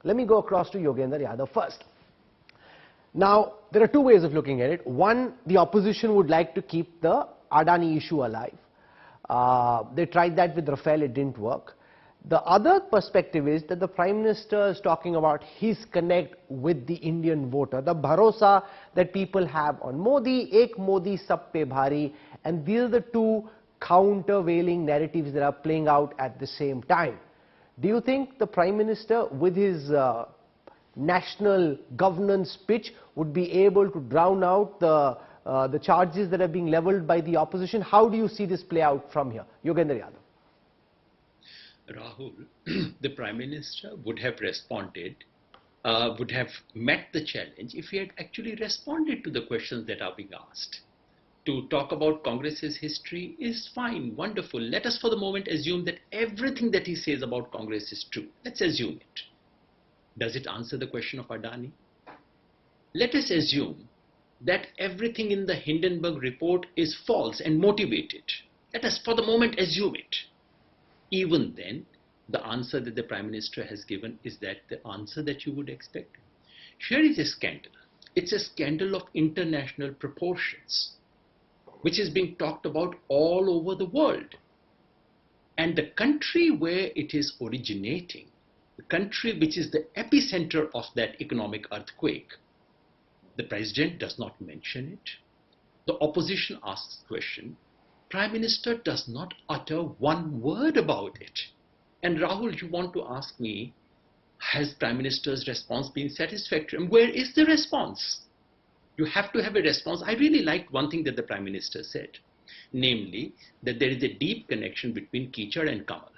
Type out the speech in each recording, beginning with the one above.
Let me go across to Yogendra Yadav first. Now, there are two ways of looking at it. One, the opposition would like to keep the Adani issue alive. They tried that with Rafale, it didn't work. The other perspective is that the Prime Minister is talking about his connect with the Indian voter, the bharosa that people have on Modi, ek Modi sab pe bhari, and these are the two countervailing narratives that are playing out at the same time. Do you think the Prime Minister, with his national governance pitch, would be able to drown out the charges that are being leveled by the opposition? How do you see this play out from here? Yogendra Yadav. Rahul, the Prime Minister would have responded, would have met the challenge if he had actually responded to the questions that are being asked. To talk about Congress's history is fine, wonderful. Let us for the moment assume that everything that he says about Congress is true. Let's assume it. Does it answer the question of Adani? Let us assume that everything in the Hindenburg report is false and motivated. Let us for the moment assume it. Even then, the answer that the Prime Minister has given is that the answer that you would expect. Here is a scandal. It's a scandal of international proportions, which is being talked about all over the world. And the country where it is originating, the country which is the epicenter of that economic earthquake, the President does not mention it. The opposition asks the question. Prime Minister does not utter one word about it. And Rahul, you want to ask me, has Prime Minister's response been satisfactory? And where is the response? You have to have a response. I really liked one thing that the Prime Minister said, namely that there is a deep connection between Kichad and Kamal.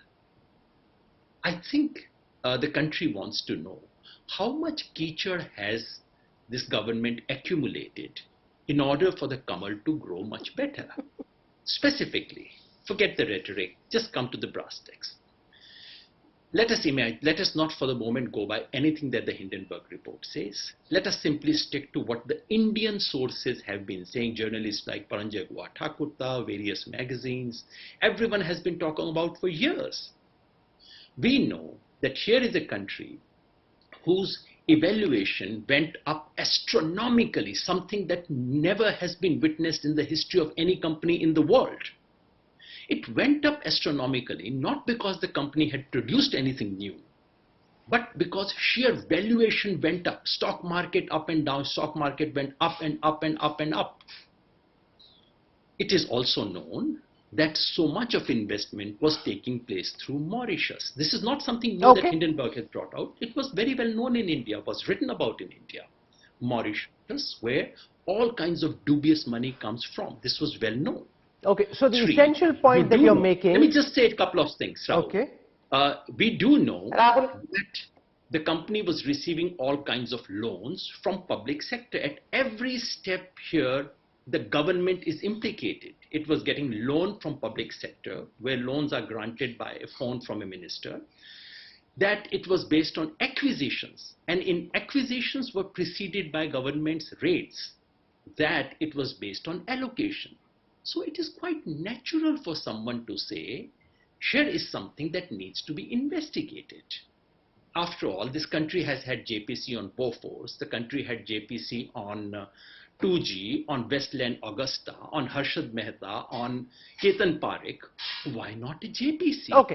I think the country wants to know how much Kichad has this government accumulated in order for the Kamal to grow much better. Specifically, forget the rhetoric, just come to the brass tacks. Let us not for the moment go by anything that the Hindenburg report says. Let us simply stick to what the Indian sources have been saying. Journalists like Paranjay Gua Thakurta, various magazines, everyone has been talking about for years. We know that here is a country whose evaluation went up astronomically, something that never has been witnessed in the history of any company in the world. It went up astronomically not because the company had produced anything new, but because sheer valuation went up. Stock market up and down, stock market went up and up and up and up. It is also known that so much of investment was taking place through Mauritius. This is not something new that Hindenburg has brought out. It was very well known in India, was written about in India. Mauritius, where all kinds of dubious money comes from. This was well known. Okay, so the essential point that you're making... Let me just say a couple of things, Rahul. Okay. We do know that the company was receiving all kinds of loans from public sector. At every step here, the government is implicated. It was getting loan from public sector, where loans are granted by a phone from a minister, that it was based on acquisitions, and in acquisitions were preceded by government's rates, that it was based on allocation. So it is quite natural for someone to say, here is something that needs to be investigated. After all, this country has had JPC on Bofors, the country had JPC on 2G, on Westland Augusta, on Harshad Mehta, on Ketan Parekh. Why not a JPC? Okay.